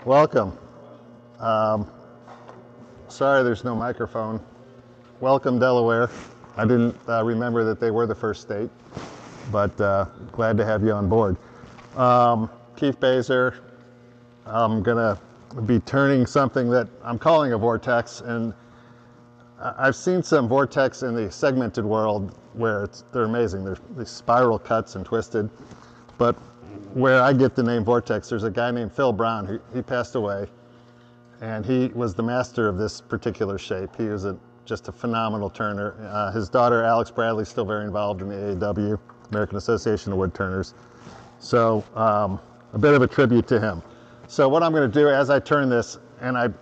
Welcome. Sorry there's no microphone. Welcome, Delaware. I didn't remember that they were the first state, but glad to have you on board. Keith Baizer. I'm going to be turning something that I'm calling a vortex, and I've seen some vortex in the segmented world where they're amazing. They're these spiral cuts and twisted, but where I get the name vortex, there's a guy named Phil Brown. He passed away, and he was the master of this particular shape. He was just a phenomenal turner. His daughter, Alex Bradley, is still very involved in the AAW, American Association of Wood Turners. So a bit of a tribute to him. So what I'm going to do as I turn this, and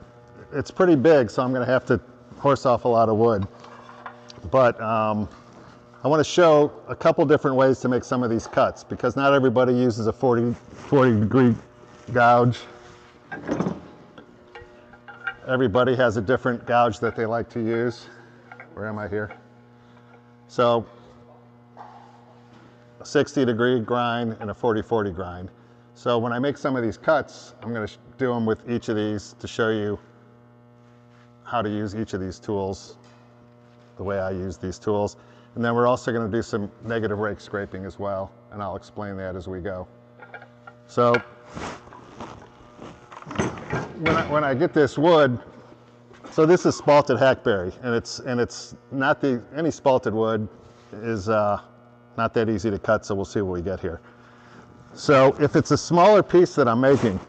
it's pretty big, so I'm going to have to horse off a lot of wood. But I want to show a couple different ways to make some of these cuts, because not everybody uses a 40 degree gouge. Everybody has a different gouge that they like to use. Where am I here? So a 60 degree grind and a 40-40 grind. So when I make some of these cuts, I'm going to do them with each of these to show you how to use each of these tools the way I use these tools. And then we're also going to do some negative rake scraping as well, and I'll explain that as we go. So when I get this wood, so this is spalted hackberry, and it's not any spalted wood is not that easy to cut, so we'll see what we get here. So if it's a smaller piece that I'm making,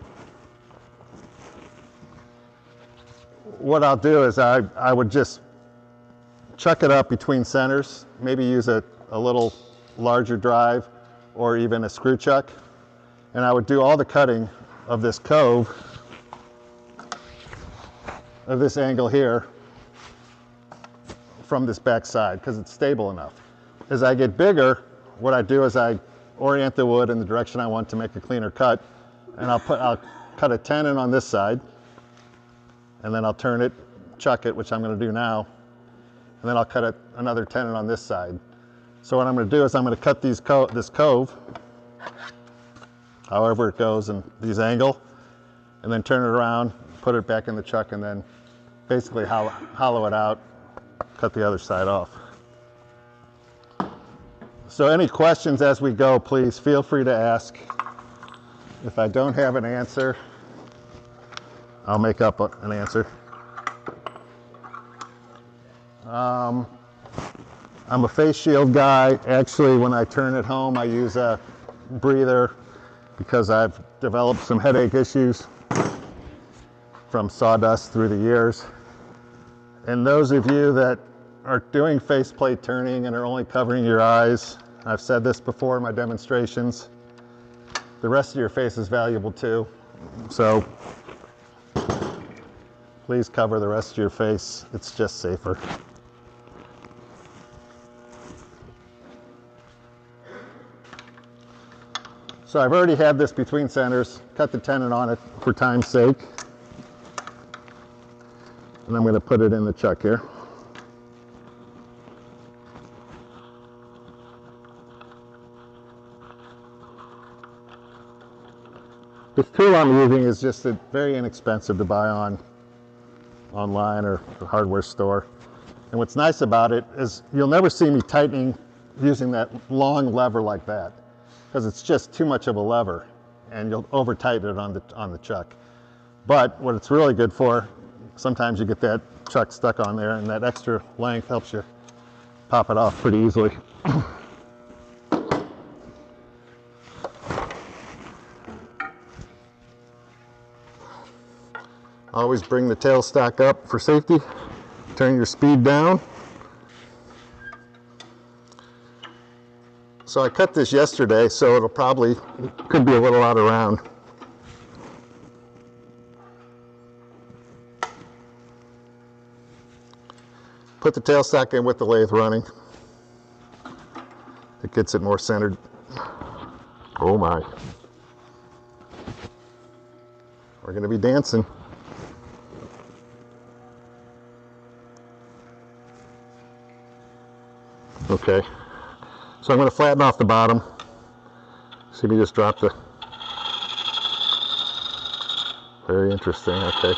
what I'll do is I would just chuck it up between centers, maybe use a little larger drive or even a screw chuck, and I would do all the cutting of this cove, of this angle here, from this back side, because it's stable enough. As I get bigger, what I do is I orient the wood in the direction I want to make a cleaner cut, and I'll cut a tenon on this side, and then I'll turn it, chuck it, which I'm going to do now, and then I'll cut another tenon on this side. So what I'm going to do is I'm going to cut this cove, however it goes in these angle, and then turn it around, put it back in the chuck, and then basically hollow it out, cut the other side off. So any questions as we go, please feel free to ask. If I don't have an answer, I'll make up an answer. I'm a face shield guy. Actually, when I turn at home, I use a breather because I've developed some headache issues from sawdust through the years. And those of you that are doing faceplate turning and are only covering your eyes, I've said this before in my demonstrations, the rest of your face is valuable too. So please cover the rest of your face. It's just safer. So I've already had this between centers, cut the tenon on it for time's sake. And I'm going to put it in the chuck here. This tool I'm using is just very inexpensive to buy online or a hardware store. And what's nice about it is you'll never see me tightening using that long lever like that, because it's just too much of a lever and you'll over tighten it on the chuck. But what it's really good for, sometimes you get that chuck stuck on there, and that extra length helps you pop it off pretty easily. Always bring the tailstock up for safety. Turn your speed down. So I cut this yesterday, so could be a little out of round. Put the tailstock in with the lathe running. It gets it more centered. Oh my. We're going to be dancing. Okay, so I'm going to flatten off the bottom. See me just drop the, Very interesting. Okay.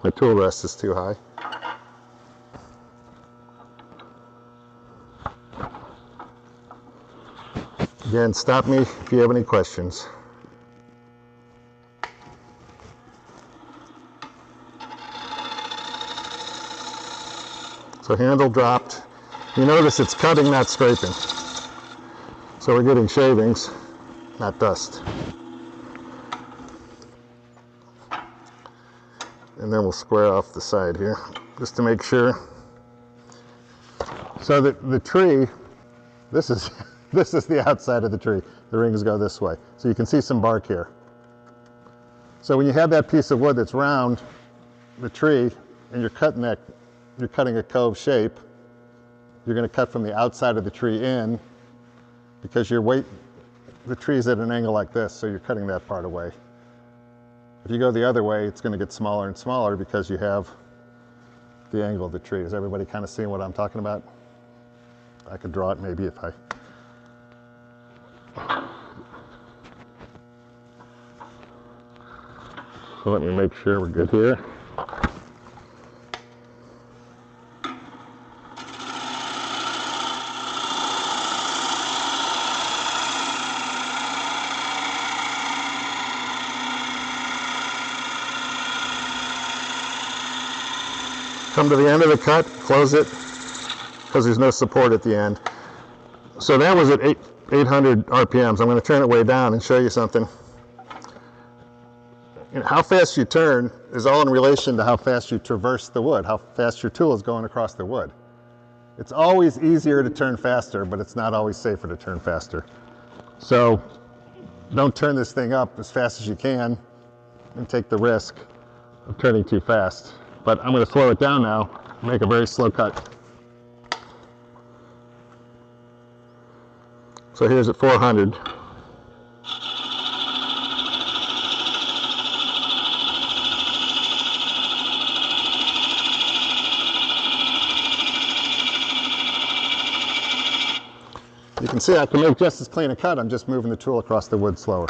My tool rest is too high. Again, stop me if you have any questions. So handle dropped. You notice it's cutting, not scraping. So we're getting shavings, not dust. And then we'll square off the side here, just to make sure. So the tree, this is the outside of the tree. The rings go this way. So you can see some bark here. So when you have that piece of wood that's round the tree, and you're cutting a cove shape, you're going to cut from the outside of the tree in, because the tree is at an angle like this, so you're cutting that part away. If you go the other way, it's going to get smaller and smaller because you have the angle of the tree. Is everybody kind of seeing what I'm talking about? I could draw it maybe if I... So let me make sure we're good here. Come to the end of the cut, close it, because there's no support at the end. So that was at 800 RPMs. I'm going to turn it way down and show you something. How fast you turn is all in relation to how fast you traverse the wood, how fast your tool is going across the wood. It's always easier to turn faster, but it's not always safer to turn faster. So don't turn this thing up as fast as you can and take the risk of turning too fast. But I'm going to slow it down now, make a very slow cut. So here's at 400. You can see I can make just as clean a cut, I'm just moving the tool across the wood slower.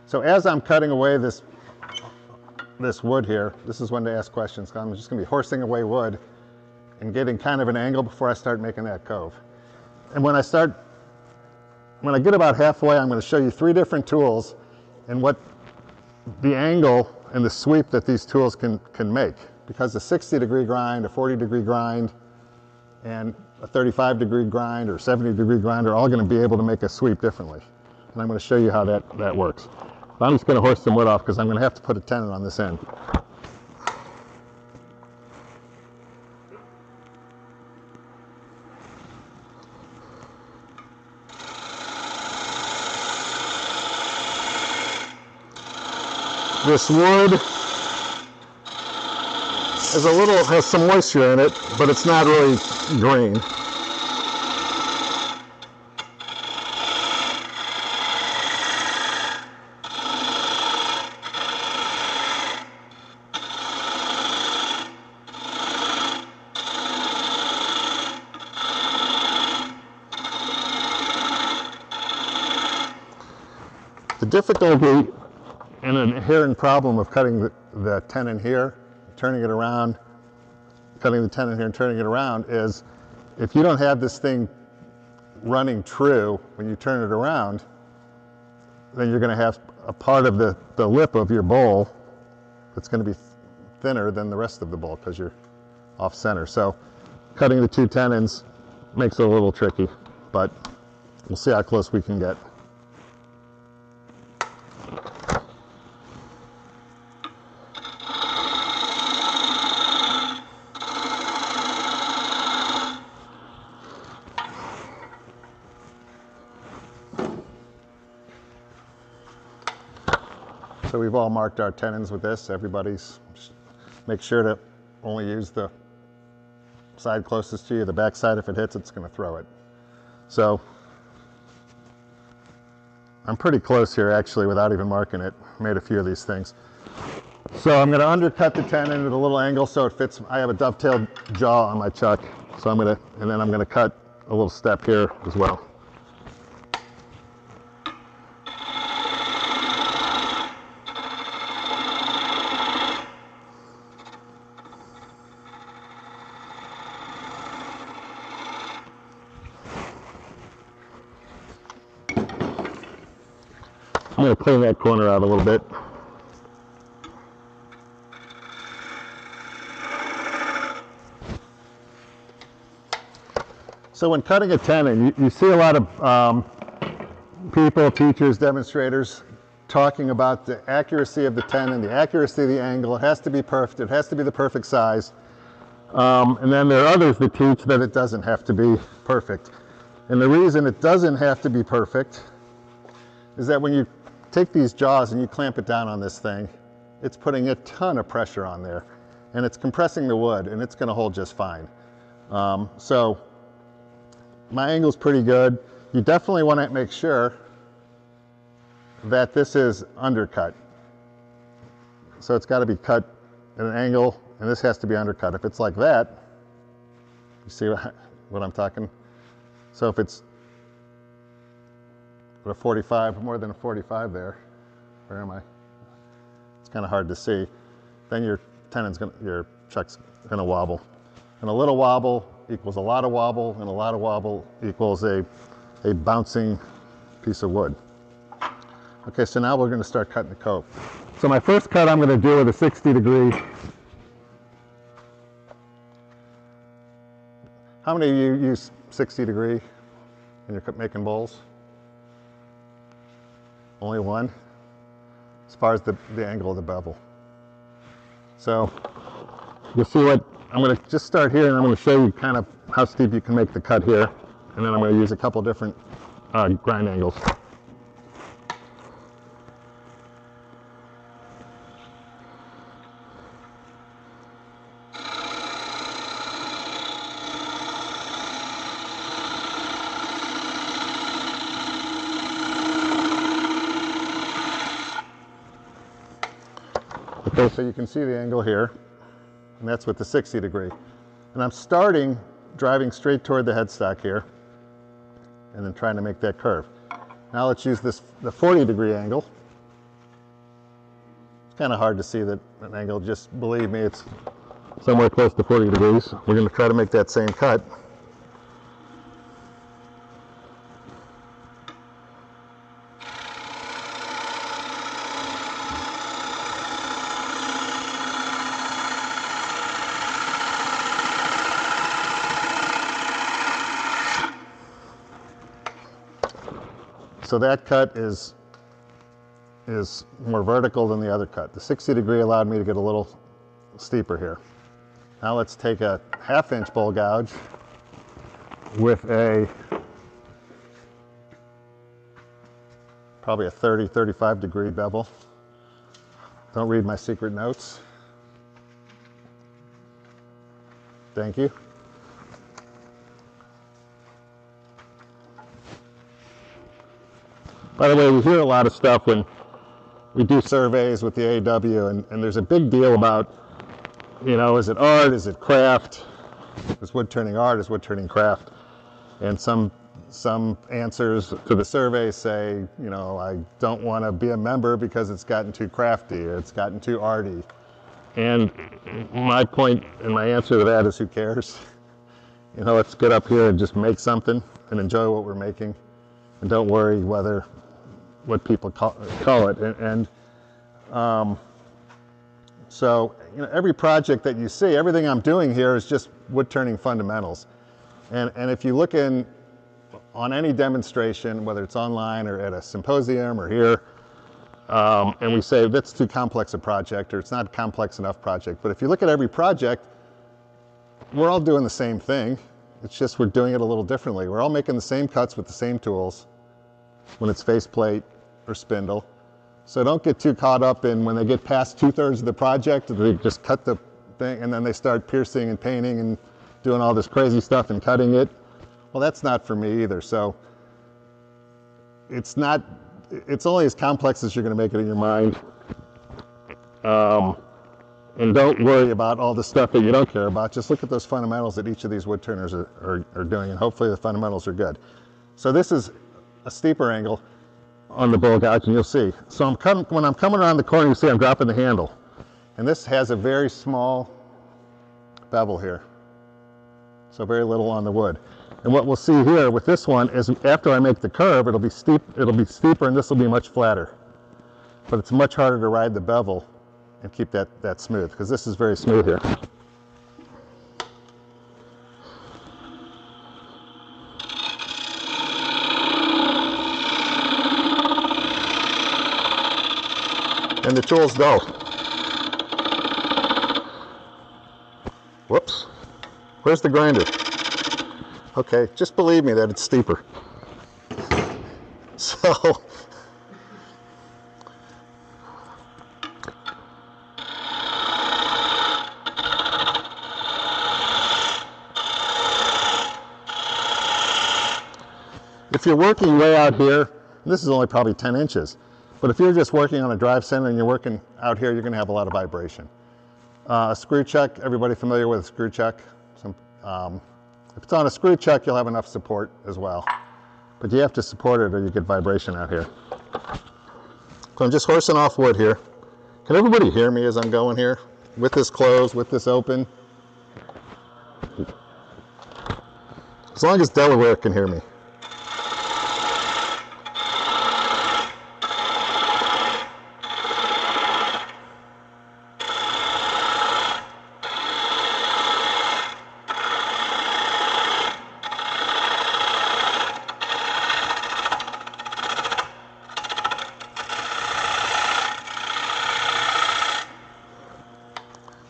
So as I'm cutting away this wood here, this is when to ask questions. I'm just going to be horsing away wood and getting kind of an angle before I start making that cove. And when I get about halfway, I'm going to show you 3 different tools and what the angle and the sweep that these tools can make. Because a 60-degree grind, a 40-degree grind, and a 35-degree grind or 70-degree grind are all going to be able to make a sweep differently. And I'm going to show you how that works. I'm just going to horse some wood off because I'm going to have to put a tenon on this end. This wood has some moisture in it, but it's not really green. The difficulty and an inherent problem of cutting the tenon here, turning it around, cutting the tenon here and turning it around is if you don't have this thing running true when you turn it around, then you're going to have a part of the lip of your bowl that's going to be thinner than the rest of the bowl because you're off center. So cutting the 2 tenons makes it a little tricky, but we'll see how close we can get. So we've all marked our tenons with this. Make sure to only use the side closest to you. The back side, if it hits, it's going to throw it. So I'm pretty close here actually without even marking it. Made a few of these things. So I'm going to undercut the tenon at a little angle so it fits. I have a dovetailed jaw on my chuck. So and then I'm going to cut a little step here as well. I'm going to clean that corner out a little bit. So when cutting a tenon, you see a lot of people, teachers, demonstrators talking about the accuracy of the tenon, the accuracy of the angle. It has to be perfect. It has to be the perfect size. And then there are others that teach that it doesn't have to be perfect. And the reason it doesn't have to be perfect is that when you take these jaws and you clamp it down on this thing, it's putting a ton of pressure on there. And it's compressing the wood, and it's going to hold just fine. So my angle's pretty good. You definitely want to make sure that this is undercut. So it's got to be cut at an angle, and this has to be undercut. If it's like that, you see what I'm talking? So if it's a 45, more than a 45 there, where am I? It's kind of hard to see. Then your your chuck's gonna wobble. And a little wobble equals a lot of wobble, and a lot of wobble equals a bouncing piece of wood. Okay, so now we're going to start cutting the cope. So my first cut I'm going to do with a 60-degree. How many of you use 60-degree when you're making bowls? Only one, as far as the angle of the bevel. So you'll see what, I'm going to just start here, and I'm going to show you kind of how steep you can make the cut here, and then I'm going to use a couple different grind angles. Okay, so you can see the angle here, and that's with the 60-degree. And I'm starting driving straight toward the headstock here, and then trying to make that curve. Now let's use the 40-degree angle. It's kind of hard to see that an angle, just believe me, it's somewhere close to 40 degrees. We're going to try to make that same cut. So that cut is more vertical than the other cut. The 60-degree allowed me to get a little steeper here. Now let's take a 1/2-inch bowl gouge with probably a 35-degree bevel. Don't read my secret notes. Thank you. By the way, we hear a lot of stuff when we do surveys with the AW, and there's a big deal about, you know, is it art, is it craft? Is wood turning art, is wood turning craft? And some answers to the survey say, you know, I don't want to be a member because it's gotten too crafty, or it's gotten too arty. And my point and my answer to that is, who cares? You know, let's get up here and just make something and enjoy what we're making, and don't worry what people call it. So, you know, every project that you see, everything I'm doing here is just wood turning fundamentals. And if you look on any demonstration, whether it's online or at a symposium or here, and we say that's too complex a project, or it's not a complex enough project. But if you look at every project, we're all doing the same thing. It's just we're doing it a little differently. We're all making the same cuts with the same tools when it's faceplate or spindle. So don't get too caught up in when they get past 2/3 of the project, they just cut the thing and then they start piercing and painting and doing all this crazy stuff and cutting it. Well, that's not for me either. So it's only as complex as you're going to make it in your mind. And don't worry about all the stuff that you don't care about. Just look at those fundamentals that each of these wood turners are doing, and hopefully the fundamentals are good. So this is a steeper angle on the bowl gouge, and you'll see. So when I'm coming around the corner, you see I'm dropping the handle. And this has a very small bevel here. So very little on the wood. And what we'll see here with this one is after I make the curve, it'll be steeper, and this will be much flatter. but it's much harder to ride the bevel and keep that smooth, because this is very smooth here. And the tools go. Whoops. Where's the grinder? Okay, just believe me that it's steeper. So, if you're working way out here, this is only probably 10 inches, but if you're just working on a drive center and you're working out here, you're going to have a lot of vibration. A screw chuck, everybody familiar with a screw chuck? If it's on a screw chuck, you'll have enough support as well. But you have to support it or you get vibration out here. So I'm just horsing off wood here. Can everybody hear me as I'm going here? With this closed, with this open? As long as Delaware can hear me.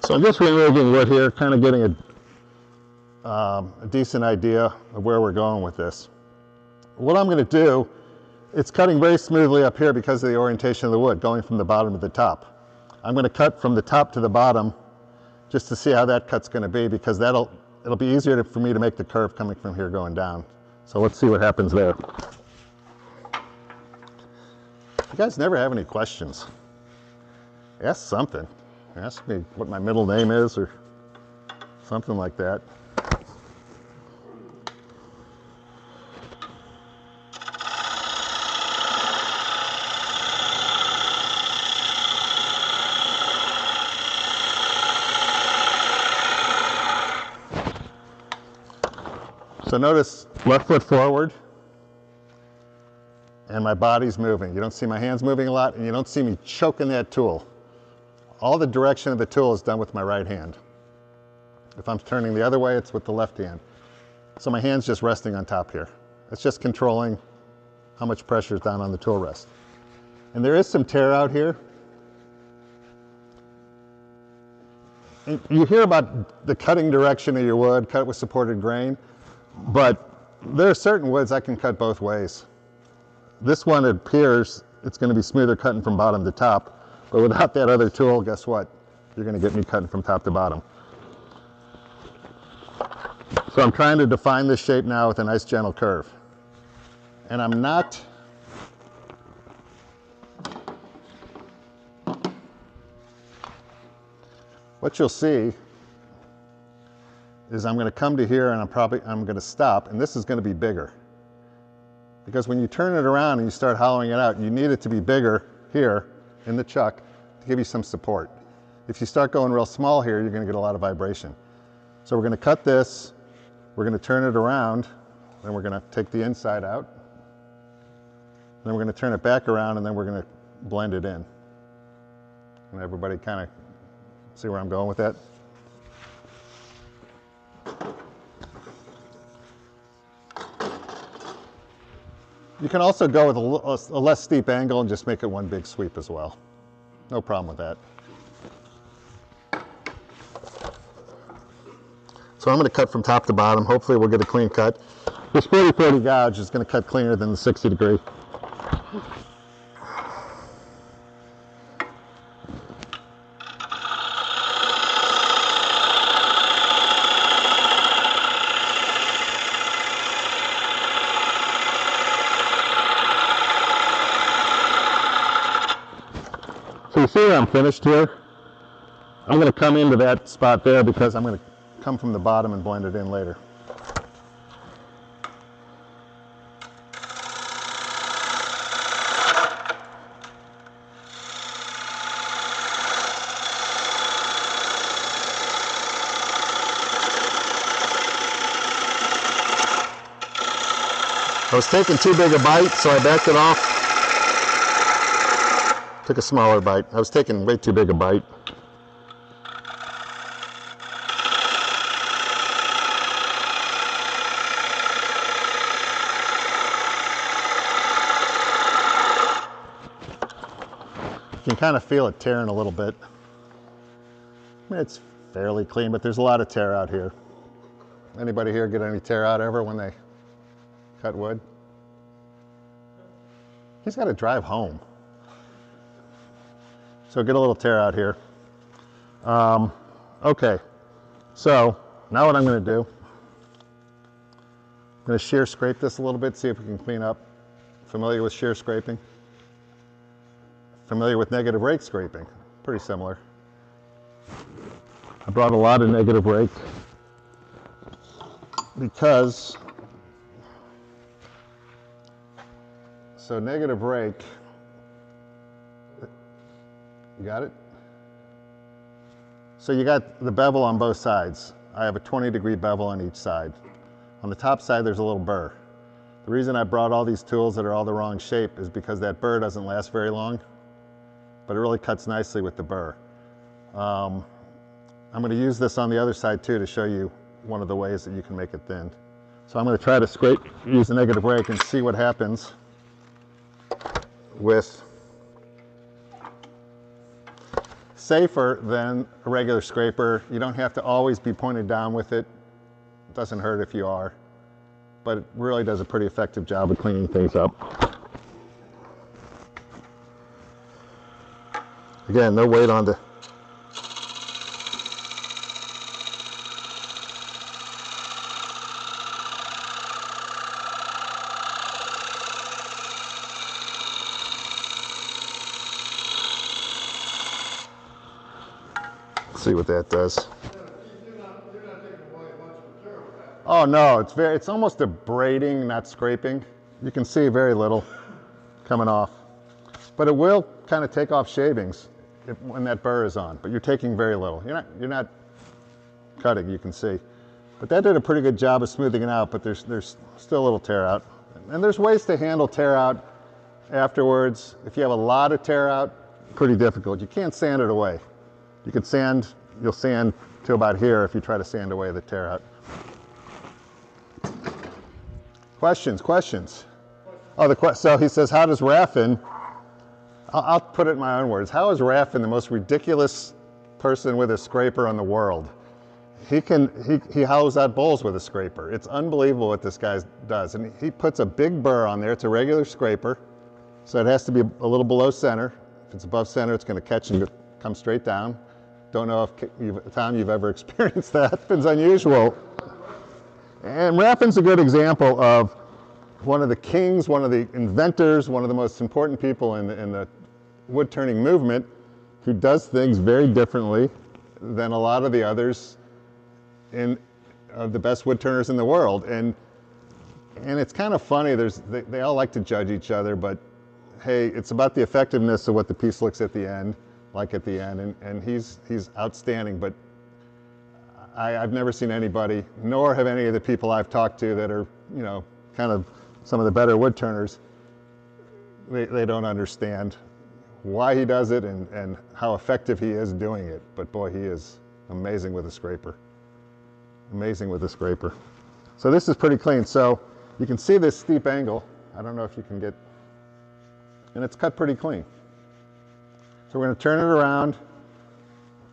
So I'm just removing wood here, kind of getting a decent idea of where we're going with this. What I'm going to do, it's cutting very smoothly up here because of the orientation of the wood, going from the bottom to the top. I'm going to cut from the top to the bottom just to see how that cut's going to be, because it'll be easier for me to make the curve coming from here going down. So let's see what happens there. You guys never have any questions. Ask something. Ask me what my middle name is or something like that. So notice left foot forward and my body's moving. You don't see my hands moving a lot, and you don't see me choking that tool. All the direction of the tool is done with my right hand. If I'm turning the other way, it's with the left hand. So my hand's just resting on top here. It's just controlling how much pressure is down on the tool rest. And there is some tear out here. And you hear about the cutting direction of your wood, cut with supported grain, but there are certain woods I can cut both ways. This one, it appears it's going to be smoother cutting from bottom to top. But without that other tool, guess what? You're going to get me cutting from top to bottom. So I'm trying to define this shape now with a nice gentle curve. And I'm not what you'll see is I'm going to come to here and I'm going to stop, and this is going to be bigger. Because when you turn it around and you start hollowing it out, you need it to be bigger here in the chuck to give you some support. If you start going real small here, you're going to get a lot of vibration. So we're going to cut this, we're going to turn it around, then we're going to take the inside out, then we're going to turn it back around, and then we're going to blend it in. And everybody kind of see where I'm going with that? You can also go with a less steep angle and just make it one big sweep as well. No problem with that. So I'm going to cut from top to bottom. Hopefully we'll get a clean cut. This 40-40 gouge is going to cut cleaner than the 60 degree. So you see where I'm finished here? I'm going to come into that spot there because I'm going to come from the bottom and blend it in later. I was taking too big a bite, so I backed it off. Took a smaller bite. I was taking way too big a bite. You can kind of feel it tearing a little bit. I mean, it's fairly clean, but there's a lot of tear out here. Anybody here get any tear out ever when they cut wood? He's got to drive home. So get a little tear out here. Okay, so now what I'm going to do, I'm going to shear scrape this a little bit, see if we can clean up. Familiar with shear scraping? Familiar with negative rake scraping? Pretty similar. I brought a lot of negative rake because, so negative rake, you got it? So you got the bevel on both sides. I have a 20-degree bevel on each side. On the top side, there's a little burr. The reason I brought all these tools that are all the wrong shape is because that burr doesn't last very long, but it really cuts nicely with the burr. I'm going to use this on the other side too to show you one of the ways that you can make it thin. So I'm going to try to scrape, use the negative rake and see what happens with safer than a regular scraper. You don't have to always be pointed down with it. It doesn't hurt if you are, but it really does a pretty effective job of cleaning things up. Again, no weight on the see what that does. You're not taking away a bunch of material with that. Oh no, it's almost a braiding, not scraping. You can see very little coming off, but it will kind of take off shavings when that burr is on. But you're taking very little. You're not cutting. You can see, but that did a pretty good job of smoothing it out. But there's still a little tear out, and there's ways to handle tear out afterwards. If you have a lot of tear out, pretty difficult. You can't sand it away. You could sand, you'll sand to about here if you try to sand away the tear out. Questions? Oh, so he says, how does Raffin, I'll put it in my own words, how is Raffin the most ridiculous person with a scraper in the world? He hollows out bowls with a scraper. It's unbelievable what this guy does. And he puts a big burr on there. It's a regular scraper, so it has to be a little below center. If it's above center, it's going to catch and come straight down. Don't know if Tom, you've ever experienced that. It's unusual. And Raffin's a good example of one of the kings, one of the inventors, one of the most important people in the wood turning movement, who does things very differently than a lot of the others the best wood turners in the world. And it's kind of funny. They all like to judge each other, but hey, it's about the effectiveness of what the piece looks at the end. And he's outstanding, but I've never seen anybody, nor have any of the people I've talked to that are, kind of some of the better wood turners, they don't understand why he does it and how effective he is doing it. But boy, he is amazing with a scraper. Amazing with a scraper. So this is pretty clean. So you can see this steep angle. I don't know if you can get, and it's cut pretty clean. So we're going to turn it around,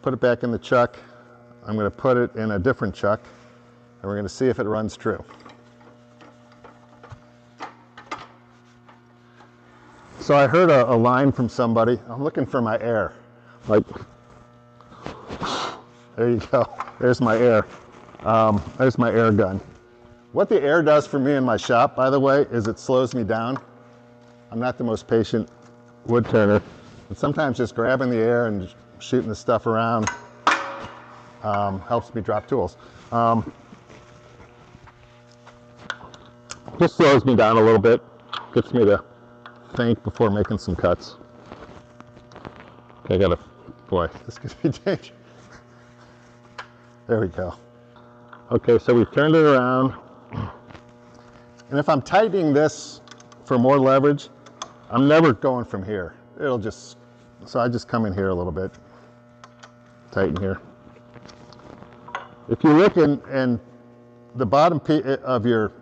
put it back in the chuck. I'm going to put it in a different chuck, and we're going to see if it runs true. So I heard a line from somebody. I'm looking for my air. Like, there you go. There's my air. There's my air gun. What the air does for me in my shop, by the way, is it slows me down. I'm not the most patient wood turner. And sometimes just grabbing the air and just shooting the stuff around helps me drop tools. Just slows me down a little bit, gets me to think before making some cuts. Okay, boy, this could be dangerous. There we go. Okay, so we've turned it around. And if I'm tightening this for more leverage, I'm never going from here. It'll just So I just come in here a little bit, tighten here. If you look in the bottom of your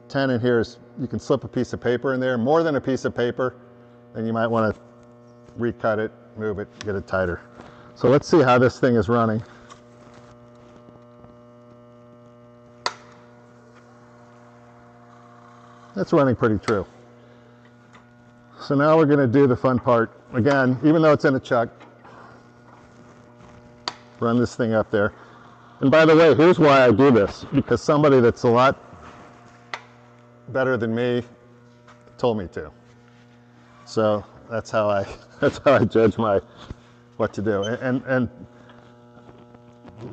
tenon here is, you can slip a piece of paper in there, more than a piece of paper, then you might want to recut it, move it, get it tighter. So let's see how this thing is running. That's running pretty true. So now we're going to do the fun part. Again, even though it's in a chuck, run this thing up there. And by the way, here's why I do this, because somebody that's a lot better than me told me to. So that's how I judge what to do. And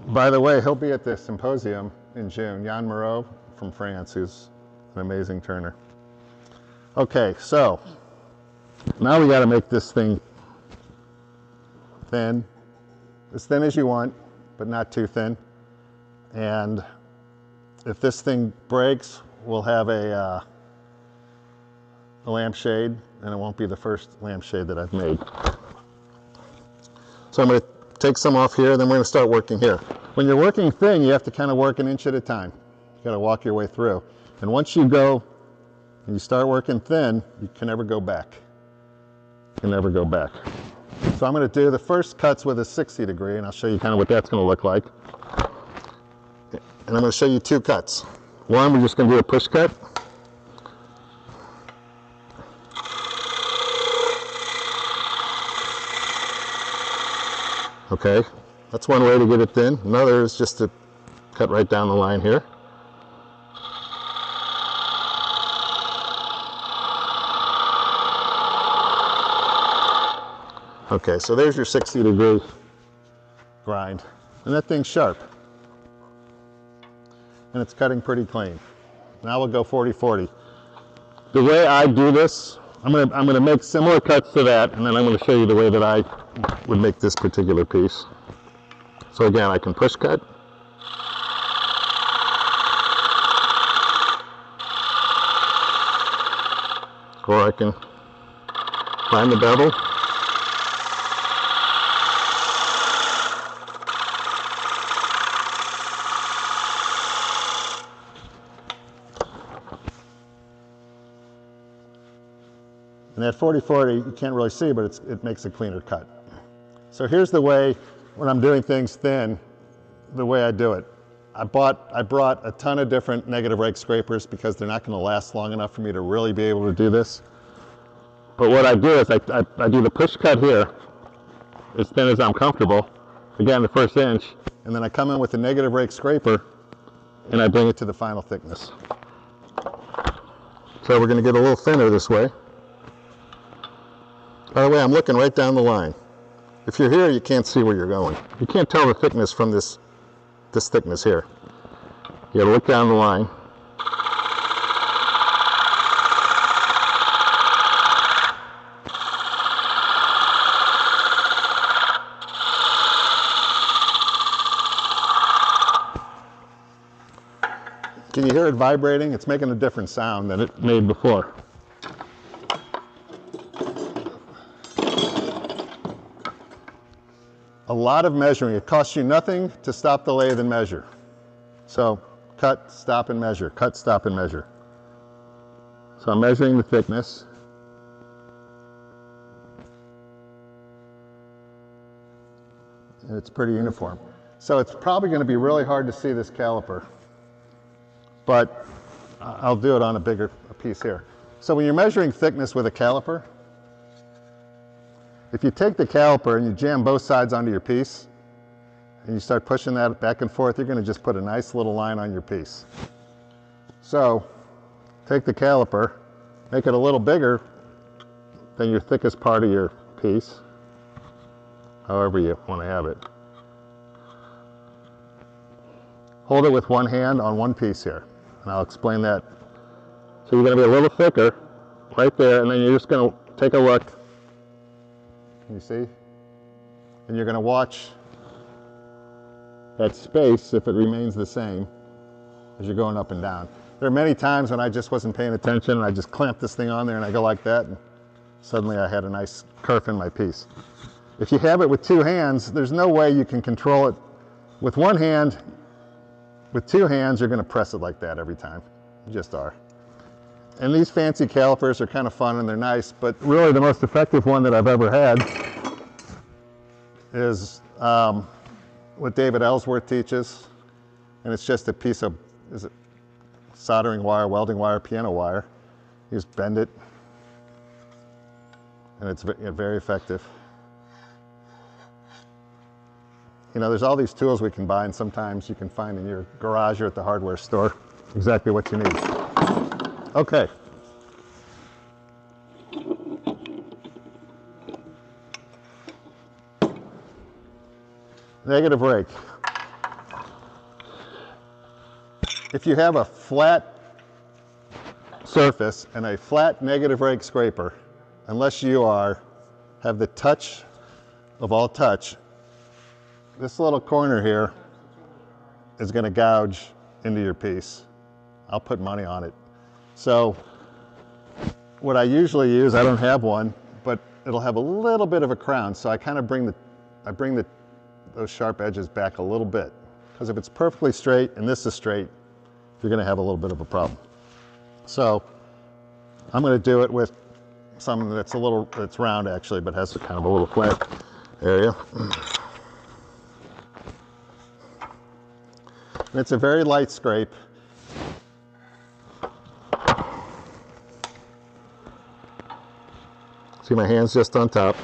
by the way, he'll be at this symposium in June. Yann Moreau from France, who's an amazing turner. Okay, so now we got to make this thing thin, as thin as you want, but not too thin. And if this thing breaks, we'll have a lampshade, and it won't be the first lampshade that I've made. So I'm going to take some off here, then we're going to start working here. When you're working thin, you have to kind of work an inch at a time. You got to walk your way through. And once you go and you start working thin, you can never go back. You can never go back. So I'm going to do the first cuts with a 60 degree, and I'll show you kind of what that's going to look like. And I'm going to show you two cuts. One, we're just going to do a push cut. Okay, that's one way to get it thin. Another is just to cut right down the line here. Okay, so there's your 60 degree grind. And that thing's sharp. And it's cutting pretty clean. Now we'll go 40-40. The way I do this, I'm gonna make similar cuts to that, and then I'm gonna show you the way that I would make this particular piece. So again, I can push cut. Or I can find the bevel. And at 40-40, you can't really see, but it makes a cleaner cut. So here's the way, when I'm doing things thin, the way I do it. I brought a ton of different negative rake scrapers because they're not going to last long enough for me to really be able to do this. But what I do is I do the push cut here, as thin as I'm comfortable, again the first inch, and then I come in with a negative rake scraper and I bring it to the final thickness. So we're going to get a little thinner this way. By the way, I'm looking right down the line. If you're here, you can't see where you're going. You can't tell the thickness from this thickness here. You gotta look down the line. Can you hear it vibrating? It's making a different sound than it made before. A lot of measuring. It costs you nothing to stop the lathe and measure. So cut, stop, and measure. Cut, stop, and measure. So I'm measuring the thickness. And it's pretty uniform. So it's probably going to be really hard to see this caliper, but I'll do it on a bigger piece here. So when you're measuring thickness with a caliper, if you take the caliper and you jam both sides onto your piece, and you start pushing that back and forth, you're going to just put a nice little line on your piece. So take the caliper, make it a little bigger than your thickest part of your piece, however you want to have it. Hold it with one hand on one piece here, and I'll explain that. So you're going to be a little thicker right there, and then you're just going to take a look. You see? And you're going to watch that space if it remains the same as you're going up and down. There are many times when I just wasn't paying attention and I just clamped this thing on there and I go like that, and suddenly I had a nice kerf in my piece. If you have it with two hands, there's no way you can control it. With one hand, with two hands, you're going to press it like that every time. You just are. And these fancy calipers are kind of fun and they're nice, but really the most effective one that I've ever had is what David Ellsworth teaches. And it's just a piece of soldering wire, welding wire, piano wire. You just bend it, and it's very effective. You know, there's all these tools we can buy, and sometimes you can find in your garage or at the hardware store exactly what you need. Okay. Negative rake. If you have a flat surface and a flat negative rake scraper, unless you have the touch of all touch, this little corner here is going to gouge into your piece. I'll put money on it. So what I usually use, I don't have one, but it'll have a little bit of a crown, so I kind of bring those sharp edges back a little bit, because if it's perfectly straight and this is straight, you're going to have a little bit of a problem. So I'm going to do it with something that's round actually, but has kind of a little flat area. And it's a very light scrape. See, my hand's just on top.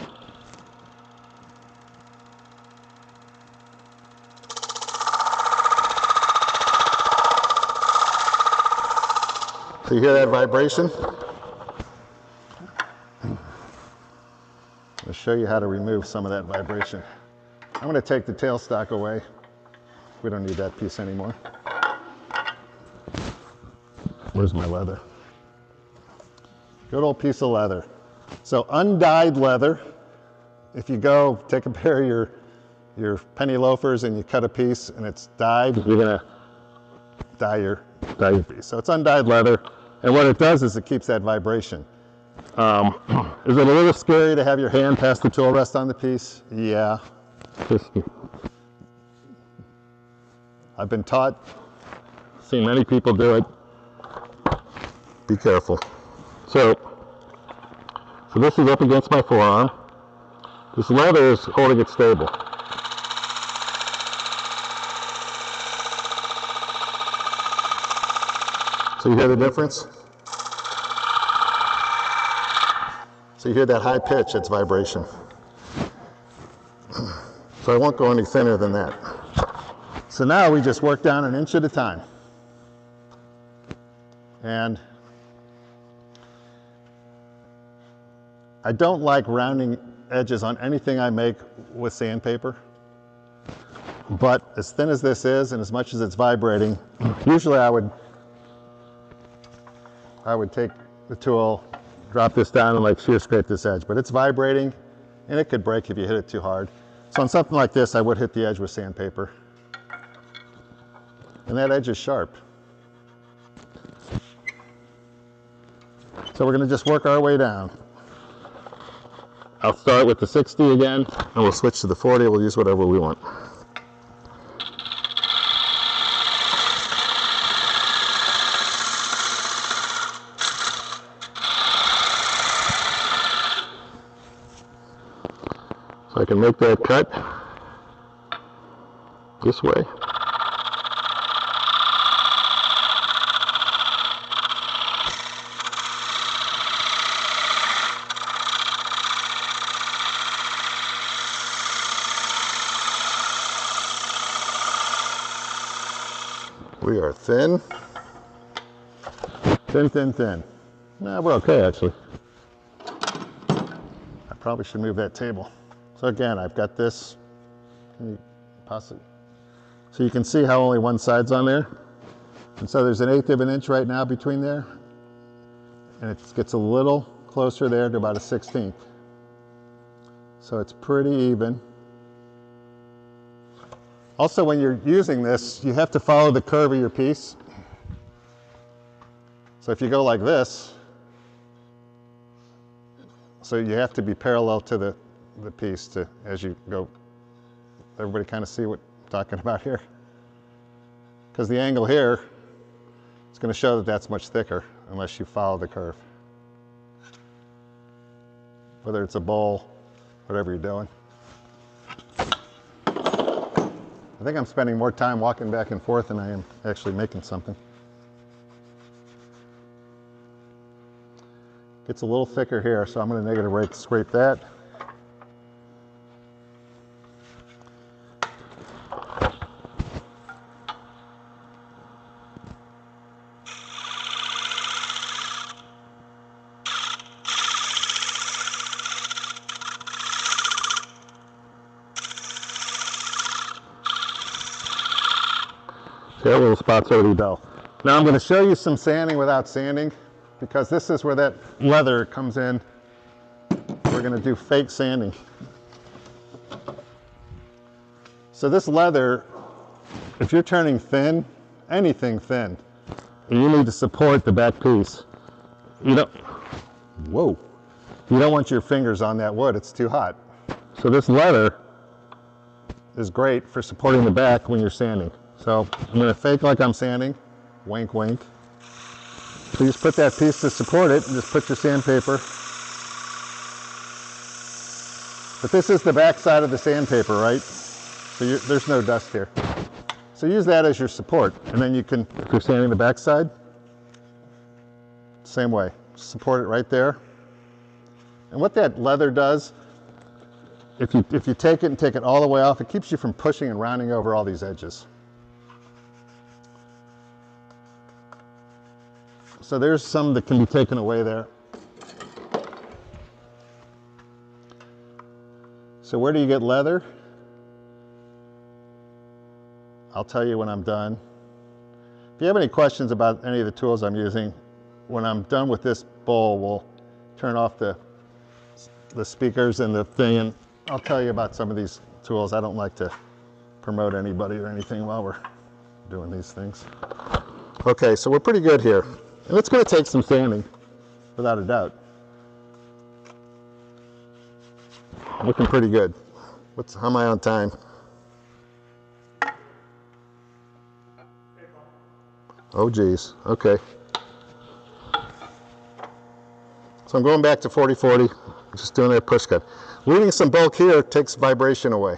So you hear that vibration? I'll show you how to remove some of that vibration. I'm going to take the tailstock away. We don't need that piece anymore. Where's my leather? Good old piece of leather. So undyed leather, if you go take a pair of your penny loafers and you cut a piece and it's dyed, you're going to dye your piece. So it's undyed leather, and what it does is it keeps that vibration. Is it a little scary to have your hand past the tool rest on the piece? Yeah. I've been taught, seen many people do it. Be careful. So this is up against my forearm. This leather is holding it stable. So you hear the difference? So you hear that high pitch, it's vibration. So I won't go any thinner than that. So now we just work down an inch at a time. And I don't like rounding edges on anything I make with sandpaper. But as thin as this is, and as much as it's vibrating, usually I would take the tool, drop this down, and like shear scrape this edge. But it's vibrating, and it could break if you hit it too hard. So on something like this, I would hit the edge with sandpaper. And that edge is sharp. So we're going to just work our way down. I'll start with the 60 again, and we'll switch to the 40. We'll use whatever we want. So I can make that cut this way. We are thin. Thin, thin, thin. Nah, we're okay actually. I probably should move that table. So again, I've got this, so you can see how only one side's on there. And so there's 1/8 of an inch right now between there. And it gets a little closer there to about 1/16. So it's pretty even. Also, when you're using this, you have to follow the curve of your piece. So if you go like this, so you have to be parallel to the piece to, as you go, everybody kind of see what I'm talking about here. Because the angle here is going to show that that's much thicker unless you follow the curve. Whether it's a bowl, whatever you're doing. I think I'm spending more time walking back and forth than I am actually making something. Gets a little thicker here, so I'm going to negative rate scrape that. See, that little spot's already dull. Now I'm going to show you some sanding without sanding, because this is where that leather comes in. We're going to do fake sanding. So this leather, if you're turning thin, anything thin, you need to support the back piece. You don't, whoa, you don't want your fingers on that wood, it's too hot. So this leather is great for supporting the back when you're sanding. So I'm going to fake like I'm sanding, wink wink. So you just put that piece to support it and just put your sandpaper. But this is the back side of the sandpaper, right? So there's no dust here. So use that as your support. And then you can, if you're sanding the back side, same way. Support it right there. And what that leather does, if you take it and take it all the way off, it keeps you from pushing and rounding over all these edges. So there's some that can be taken away there. So where do you get leather? I'll tell you when I'm done. If you have any questions about any of the tools I'm using, when I'm done with this bowl, we'll turn off the speakers and the thing, and I'll tell you about some of these tools. I don't like to promote anybody or anything while we're doing these things. Okay, so we're pretty good here. And it's going to take some sanding, without a doubt. Looking pretty good. How am I on time? Oh geez, okay. So I'm going back to 40/40, just doing that push cut. Leaving some bulk here takes vibration away.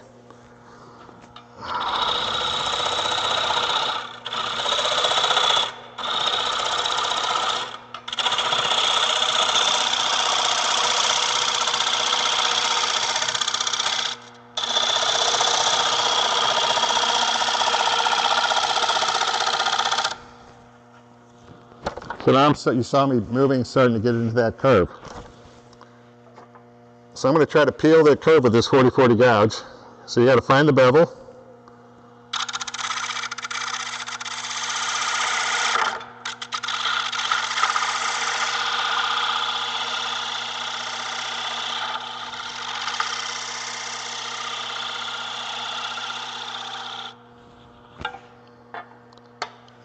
So now you saw me moving, starting to get into that curve. So I'm going to try to peel that curve with this 40/40 gouge. So you got to find the bevel.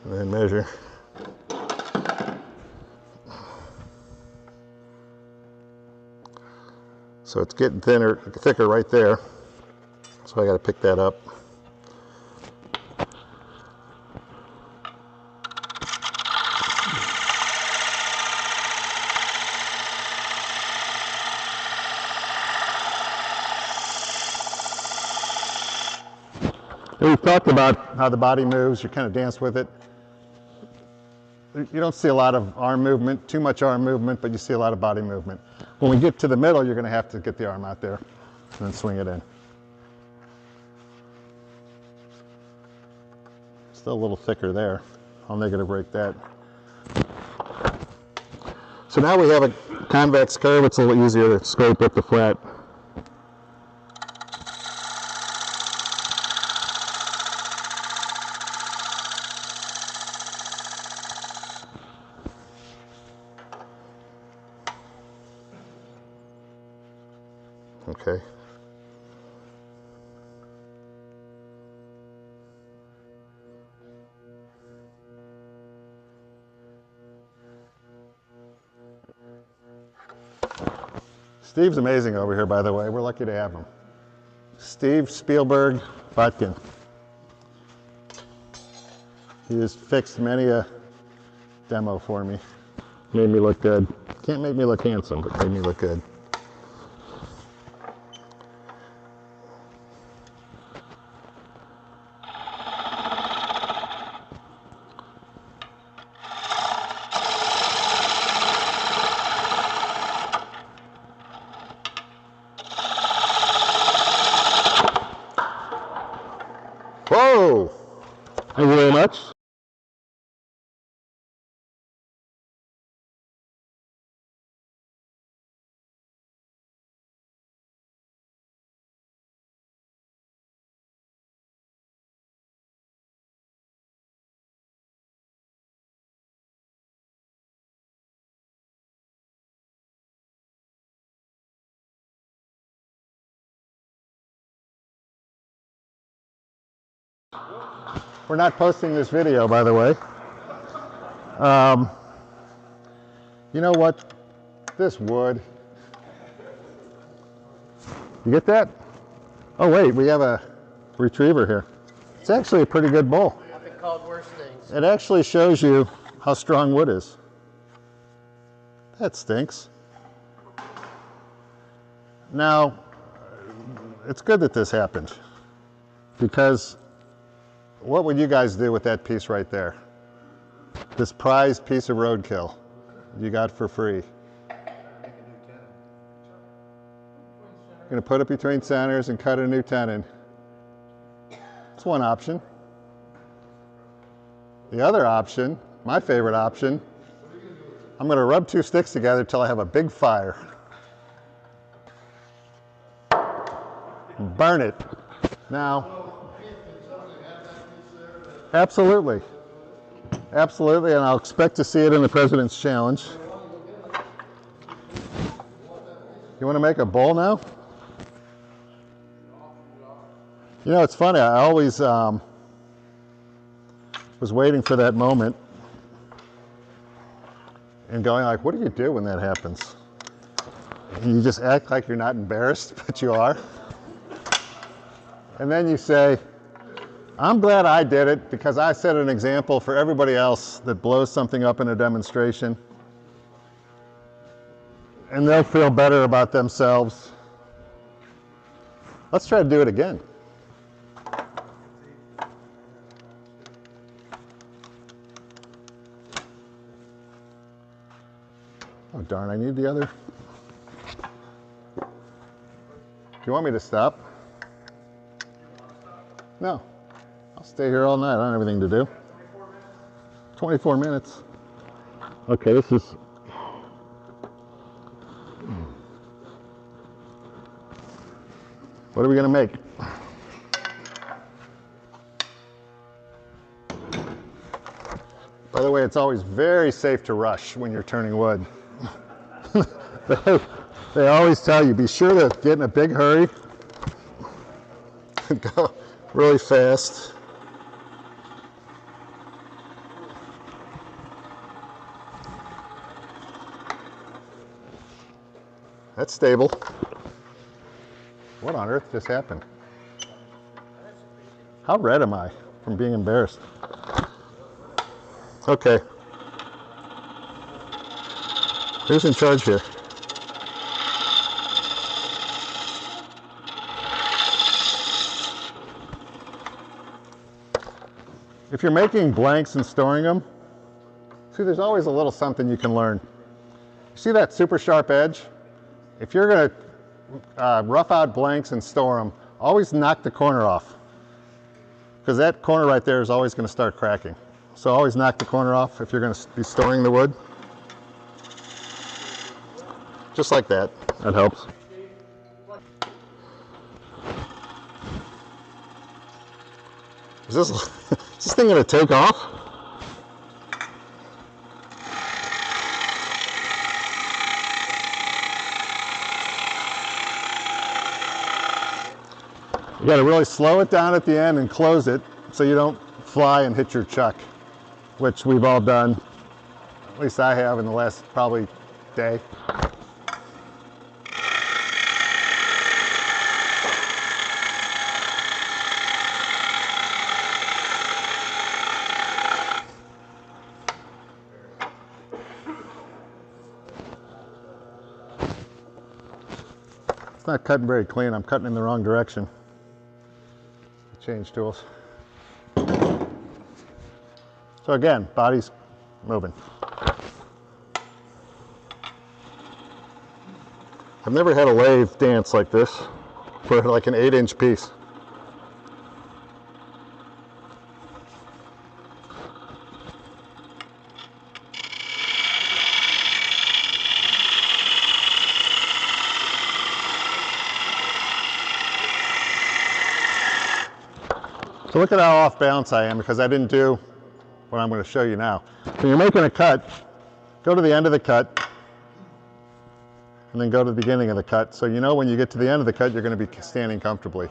And then measure. So it's getting thicker right there. So I got to pick that up. And we've talked about how the body moves. You kind of dance with it. You don't see a lot of arm movement, too much arm movement, but you see a lot of body movement. When we get to the middle, you're going to have to get the arm out there and then swing it in. Still a little thicker there. I'll negative rate that. So now we have a convex curve. It's a little easier to scrape up the flat. Okay. Steve's amazing over here, by the way. We're lucky to have him. Steve Spielberg Botkin. He has fixed many a demo for me. Made me look good. Can't make me look handsome, but made me look good. Whoa! Thank you very much. We're not posting this video, by the way. You know what? This wood. You get that? Oh wait, we have a retriever here. It's actually a pretty good bowl. I've been called worse things. It actually shows you how strong wood is. That stinks. Now, it's good that this happened, because what would you guys do with that piece right there? This prized piece of roadkill you got for free. You're going to put it between centers and cut a new tenon. That's one option. The other option, my favorite option, I'm going to rub two sticks together until I have a big fire. Burn it. Now, absolutely. Absolutely, and I'll expect to see it in the President's Challenge. You want to make a bowl now? You know, it's funny, I always was waiting for that moment and going like, what do you do when that happens? And you just act like you're not embarrassed, but you are. And then you say, I'm glad I did it because I set an example for everybody else that blows something up in a demonstration. And they'll feel better about themselves. Let's try to do it again. Oh darn, I need the other. Do you want me to stop? No. I'll stay here all night. I don't have anything to do. 24 minutes. Okay, this is... What are we going to make? By the way, it's always very safe to rush when you're turning wood. They always tell you, be sure to get in a big hurry and go really fast. That's stable. What on earth just happened? How red am I from being embarrassed? Okay. Who's in charge here? If you're making blanks and storing them, see, there's always a little something you can learn. See that super sharp edge? If you're going to rough out blanks and store them, always knock the corner off, because that corner right there is always going to start cracking. So always knock the corner off if you're going to be storing the wood. Just like that. That helps. Is this thing going to take off? You got to really slow it down at the end and close it so you don't fly and hit your chuck, which we've all done. At least I have in the last probably day. not cutting very clean. I'm cutting in the wrong direction. Change tools. So again, body's moving. I've never had a lathe dance like this for like an 8-inch piece. So look at how off balance I am because I didn't do what I'm going to show you now. When you're making a cut, go to the end of the cut and then go to the beginning of the cut. So you know when you get to the end of the cut, you're going to be standing comfortably.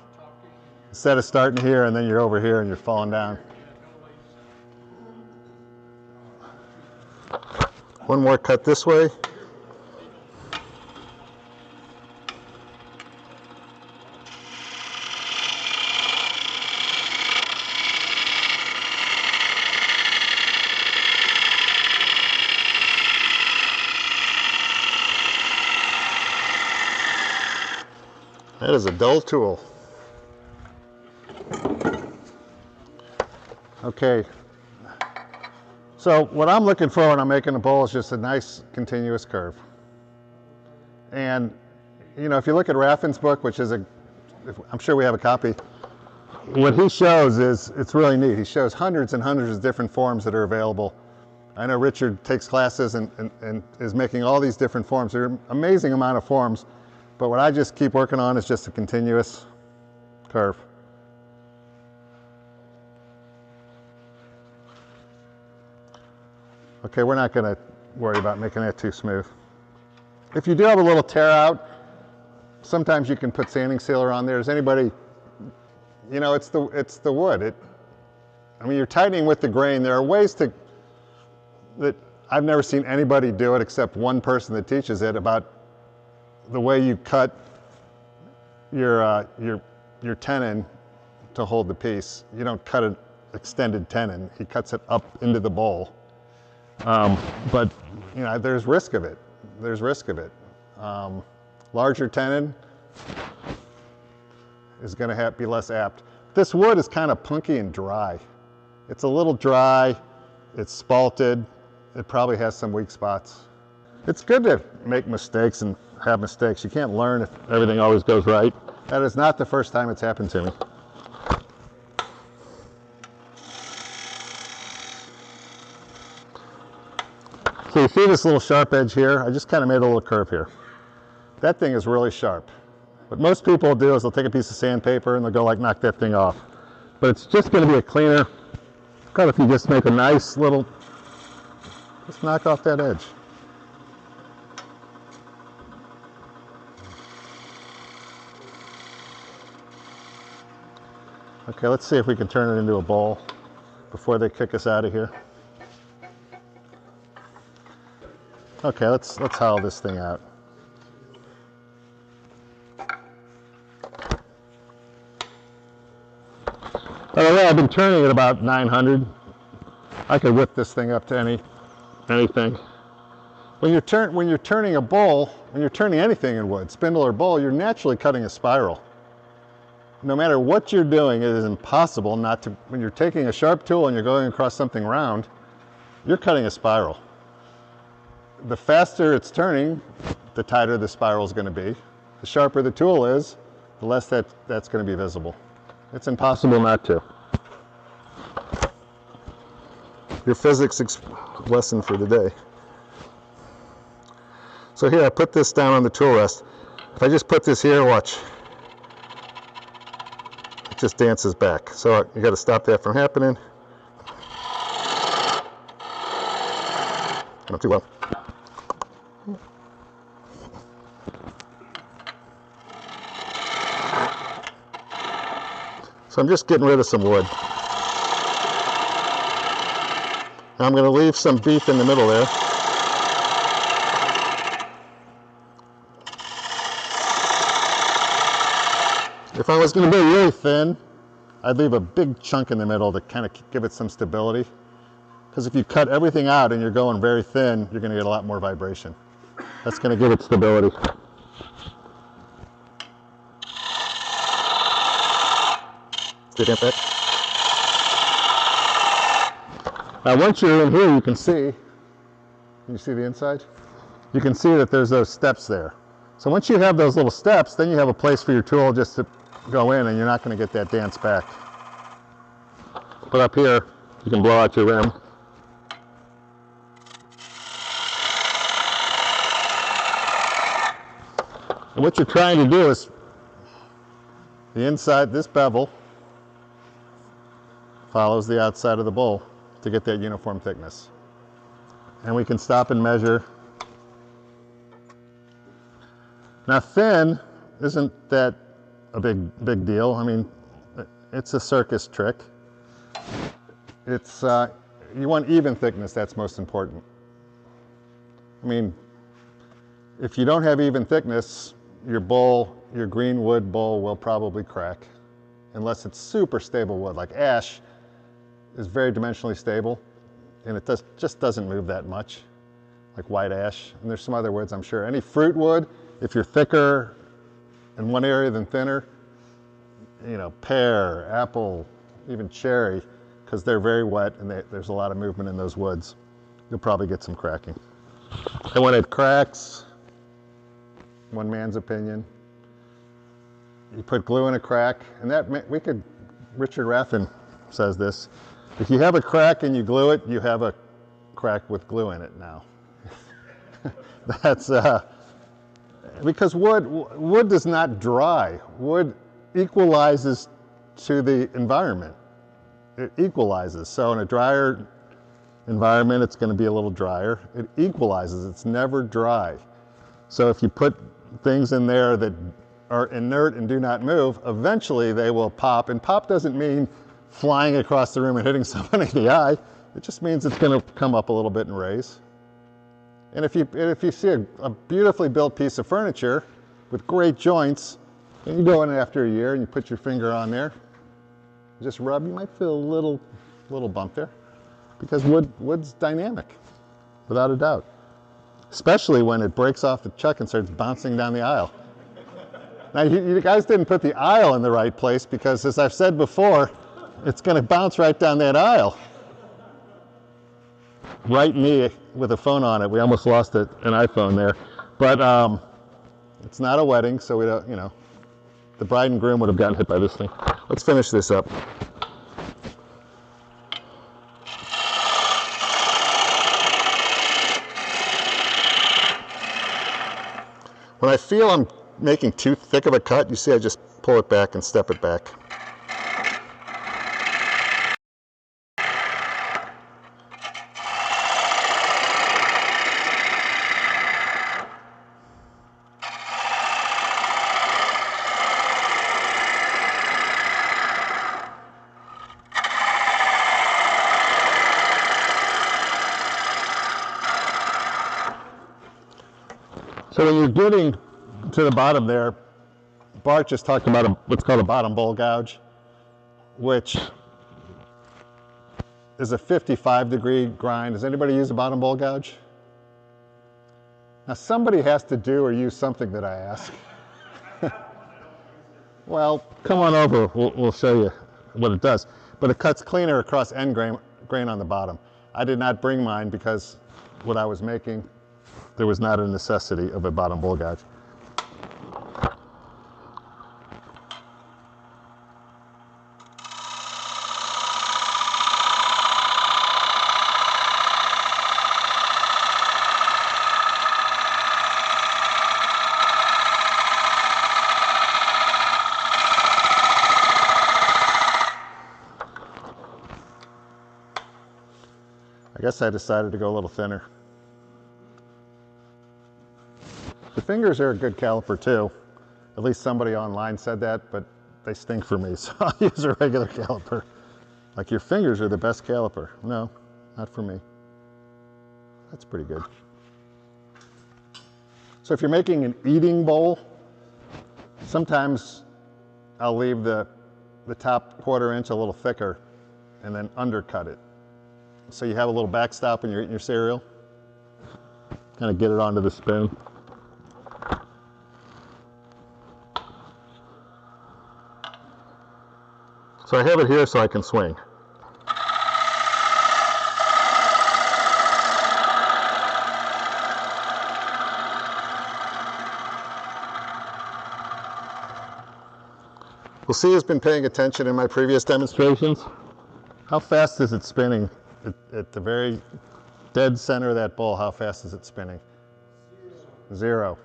Instead of starting here and then you're over here and you're falling down. One more cut this way. That is a dull tool. Okay, so what I'm looking for when I'm making a bowl is just a nice continuous curve. And you know, if you look at Raffin's book, which is I'm sure we have a copy, what he shows is, it's really neat. He shows hundreds and hundreds of different forms that are available. I know Richard takes classes and is making all these different forms. There are an amazing amount of forms. But what I just keep working on is just a continuous curve. Okay, we're not going to worry about making that too smooth. If you do have a little tear out, sometimes you can put sanding sealer on there. Does anybody, you know, it's the wood. I mean, you're tightening with the grain. There are ways that I've never seen anybody do it except one person that teaches it, about the way you cut your tenon to hold the piece. You don't cut an extended tenon. He cuts it up into the bowl. But you know, there's risk of it. There's risk of it. Larger tenon is going to be less apt. This wood is kind of punky and dry. It's a little dry. It's spalted. It probably has some weak spots. It's good to make mistakes and have mistakes. You can't learn if everything always goes right. That is not the first time it's happened to me. So you see this little sharp edge here? I just kind of made a little curve here. That thing is really sharp. What most people will do is they'll take a piece of sandpaper and they'll go like knock that thing off. But it's just going to be a cleaner cut if you just make a nice little, just knock off that edge. Okay, let's see if we can turn it into a bowl before they kick us out of here. Okay, let's hollow this thing out. By the way, I've been turning it about 900. I could whip this thing up to anything. When you're turning a bowl, when you're turning anything in wood, spindle or bowl, you're naturally cutting a spiral. No matter what you're doing, it is impossible not to, when you're taking a sharp tool and you're going across something round, you're cutting a spiral. The faster it's turning, the tighter the spiral is going to be. The sharper the tool is, the less that's going to be visible. It's impossible not to. Your physics lesson for today. So here, I put this down on the tool rest. If I just put this here, watch. It just dances back. So you got to stop that from happening. Not too well. So I'm just getting rid of some wood. Now I'm going to leave some beef in the middle there. If I was going to be really thin, I'd leave a big chunk in the middle to kind of give it some stability. Because if you cut everything out and you're going very thin, you're going to get a lot more vibration. That's going to give it stability. back. Now once you're in here, you can see the inside? You can see that there's those steps there. So once you have those little steps, then you have a place for your tool just to go in, and you're not going to get that dance back. But up here, you can blow out your rim. And what you're trying to do is, the inside, this bevel follows the outside of the bowl to get that uniform thickness. And we can stop and measure. Now thin isn't that a big deal. I mean, it's a circus trick. It's, you want even thickness, that's most important. I mean, if you don't have even thickness, your bowl, your green wood bowl will probably crack, unless it's super stable wood. Like ash is very dimensionally stable, and it just doesn't move that much, like white ash. And there's some other woods, I'm sure. Any fruit wood, if you're thicker in one area than thinner, you know, pear, apple, even cherry, because they're very wet and there's a lot of movement in those woods, you'll probably get some cracking. And when it cracks, one man's opinion, you put glue in a crack, and that Richard Raffin says this, if you have a crack and you glue it, you have a crack with glue in it now. That's because wood does not dry. Wood equalizes to the environment. It equalizes. So in a drier environment, it's going to be a little drier. It equalizes. It's never dry. So if you put things in there that are inert and do not move, eventually they will pop. And pop doesn't mean flying across the room and hitting someone in the eye. It just means it's going to come up a little bit and raise. And if you see a beautifully built piece of furniture with great joints, and you go in after a year and you put your finger on there, just rub, you might feel a little bump there, because wood's dynamic, without a doubt. Especially when it breaks off the chuck and starts bouncing down the aisle. Now, you guys didn't put the aisle in the right place, because as I've said before, it's going to bounce right down that aisle. Right knee with a phone on it. We almost lost an iPhone there. But it's not a wedding, so we don't, you know, the bride and groom would have gotten hit by this thing. Let's finish this up. When I feel I'm making too thick of a cut, you see I just pull it back and step it back. So when you're getting to the bottom there, Bart just talked about what's called a bottom bowl gouge, which is a 55-degree grind. Does anybody use a bottom bowl gouge? Now somebody has to do or use something that I ask. Well, come on over, we'll show you what it does. But it cuts cleaner across end grain on the bottom. I did not bring mine because what I was making, there was not a necessity of a bottom bowl gouge. I guess I decided to go a little thinner. The fingers are a good caliper too. At least somebody online said that, but they stink for me, so I'll use a regular caliper. Like, your fingers are the best caliper. No, not for me. That's pretty good. So if you're making an eating bowl, sometimes I'll leave the top quarter inch a little thicker and then undercut it. So you have a little backstop when you're eating your cereal. Kind of get it onto the spoon. So I have it here so I can swing. We'll see who's been paying attention in my previous demonstrations. How fast is it spinning at the very dead center of that bowl? How fast is it spinning? 0.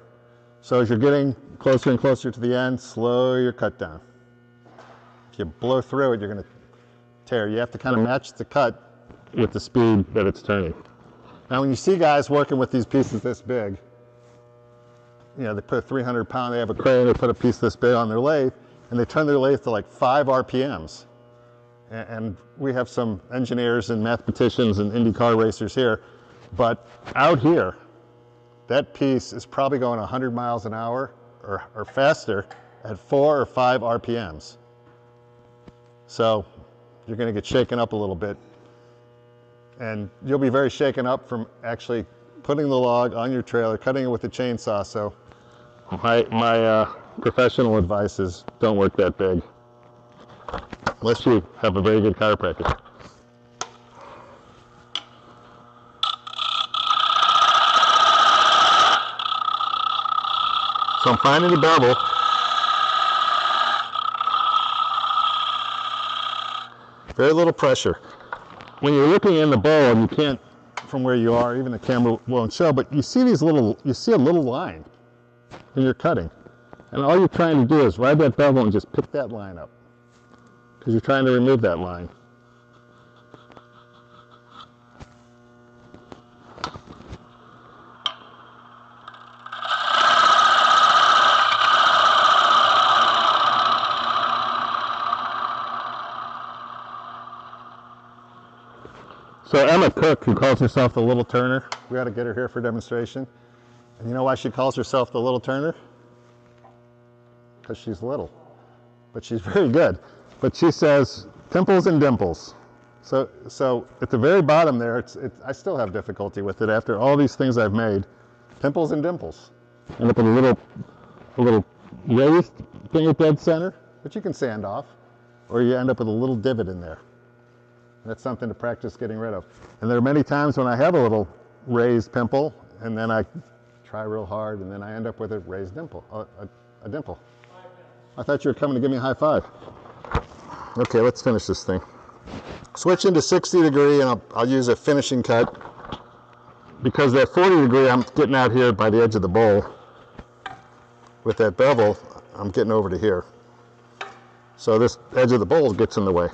So as you're getting closer and closer to the end, slow your cut down. If you blow through it, you're going to tear. You have to kind of match the cut with the speed that it's turning. Now when you see guys working with these pieces this big, you know, they put a 300-pound, they have a crane, they put a piece this big on their lathe, and they turn their lathe to like 5 RPMs. And we have some engineers and mathematicians and IndyCar racers here, but out here, that piece is probably going 100 miles an hour or faster at 4 or 5 RPMs. So you're going to get shaken up a little bit. And you'll be very shaken up from actually putting the log on your trailer, cutting it with a chainsaw. So my professional advice is don't work that big, unless you have a very good chiropractor. So I'm finding the bevel. Very little pressure. When you're looking in the bowl, and you can't, from where you are, even the camera won't show, but you see these little, you see a little line when you're cutting. And all you're trying to do is ride that bevel and just pick that line up, because you're trying to remove that line. So Emma Cook, who calls herself the Little Turner, we ought to get her here for a demonstration. And you know why she calls herself the Little Turner? Because she's little, but she's very good. But she says pimples and dimples. So at the very bottom there, I still have difficulty with it after all these things I've made. Pimples and dimples. End up with a little raised thing at dead center, which you can sand off, or you end up with a little divot in there. That's something to practice getting rid of. And there are many times when I have a little raised pimple, and then I try real hard, and then I end up with a raised dimple, a dimple. I thought you were coming to give me a high five. Okay, let's finish this thing. Switch into 60 degree, and I'll use a finishing cut, because that 40 degree I'm getting out here by the edge of the bowl. With that bevel, I'm getting over to here. So this edge of the bowl gets in the way.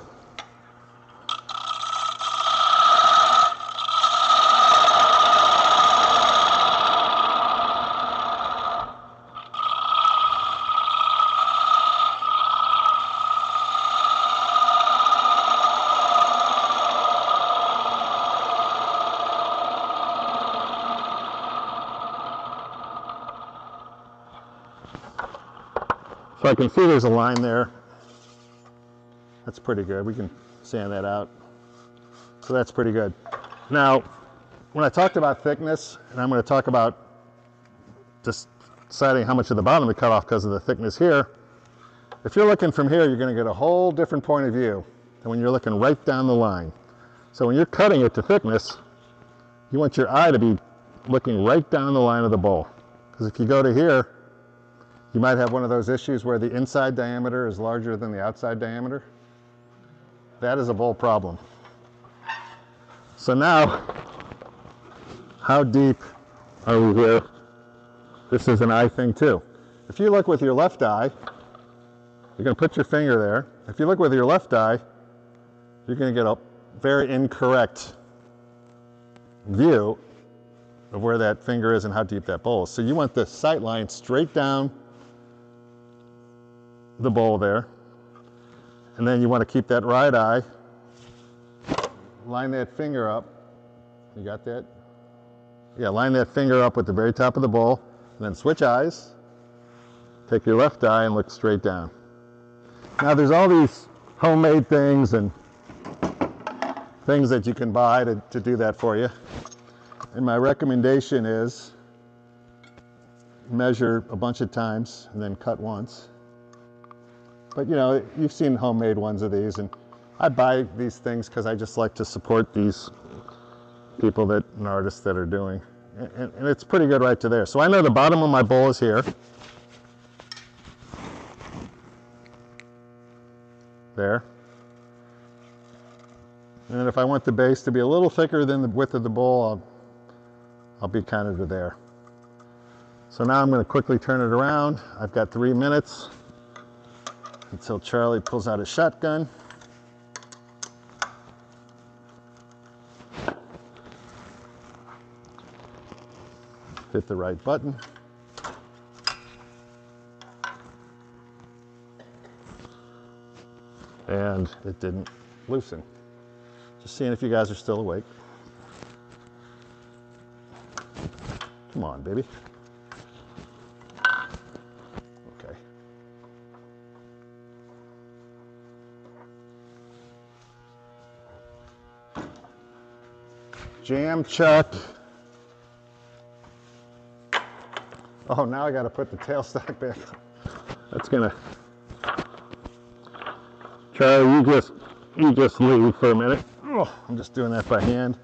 So I can see there's a line there. That's pretty good. We can sand that out. So that's pretty good. Now, when I talked about thickness, and I'm going to talk about just deciding how much of the bottom to cut off because of the thickness here, if you're looking from here, you're going to get a whole different point of view than when you're looking right down the line. So when you're cutting it to thickness, you want your eye to be looking right down the line of the bowl. Because if you go to here, you might have one of those issues where the inside diameter is larger than the outside diameter. That is a bowl problem. So now, how deep are we here? This is an eye thing too. If you look with your left eye, you're going to put your finger there. If you look with your left eye, you're going to get a very incorrect view of where that finger is and how deep that bowl is. So you want the sight line straight down the bowl there, and then you want to keep that right eye, line that finger up. You got that? Yeah, line that finger up at the very top of the bowl, and then switch eyes, take your left eye and look straight down. Now there's all these homemade things and things that you can buy to do that for you, and my recommendation is measure a bunch of times and then cut once. But you know, you've seen homemade ones of these, and I buy these things because I just like to support these people and artists that are doing. And it's pretty good right to there. So I know the bottom of my bowl is here. There. And if I want the base to be a little thicker than the width of the bowl, I'll be kind of to there. So now I'm going to quickly turn it around. I've got 3 minutes until Charlie pulls out his shotgun. Hit the right button. And it didn't loosen. Just seeing if you guys are still awake. Come on, baby. Okay. Jam chuck. Oh, now I got to put the tailstock back on. That's gonna. Charlie, you just leave for a minute. Oh, I'm just doing that by hand.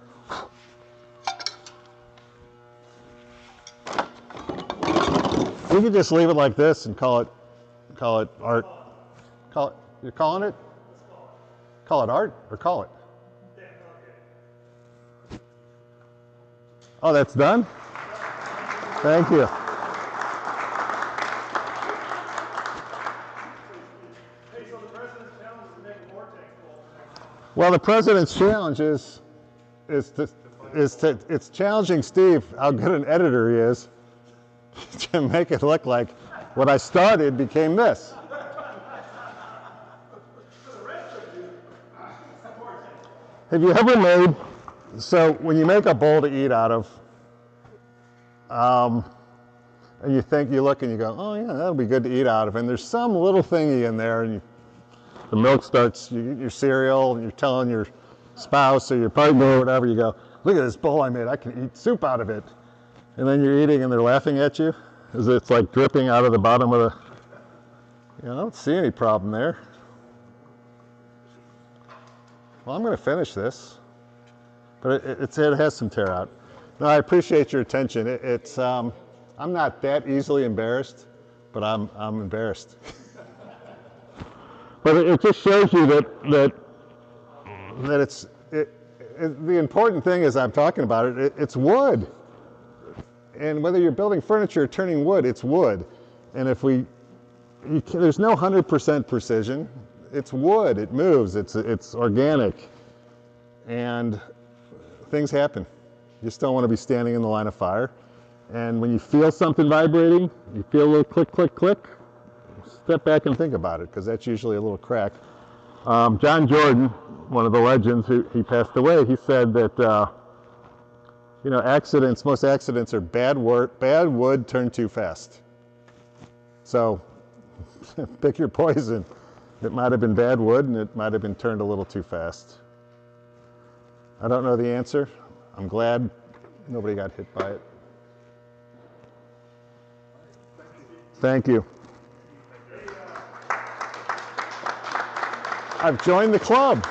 You can just leave it like this and call it art. You're calling it? Call it art or call it? Oh, that's done? Thank you. Well, the president's challenge is it's challenging Steve, how good an editor he is, to make it look like what I started became this. Have you ever made, so when you make a bowl to eat out of, and you look and you go, oh yeah, that'll be good to eat out of, and there's some little thingy in there, and the milk starts, you eat your cereal, and you're telling your spouse or your partner or whatever, you go, look at this bowl I made, I can eat soup out of it. And then you're eating and they're laughing at you, as it's like dripping out of the bottom of the, I don't see any problem there. Well, I'm going to finish this, but it has some tear out. No, I appreciate your attention. I'm not that easily embarrassed, but I'm embarrassed. But it just shows you that the important thing is I'm talking about it's wood. And whether you're building furniture or turning wood, it's wood. And there's no 100% precision. It's wood, it moves, it's organic. And things happen. You just don't want to be standing in the line of fire. And when you feel something vibrating, you feel a little click, click, click, step back and think about it, because that's usually a little crack. John Jordan, one of the legends, he passed away, he said that most accidents are bad wood turned too fast. So pick your poison. It might have been bad wood and it might have been turned a little too fast. I don't know the answer. I'm glad nobody got hit by it. Thank you. I've joined the club.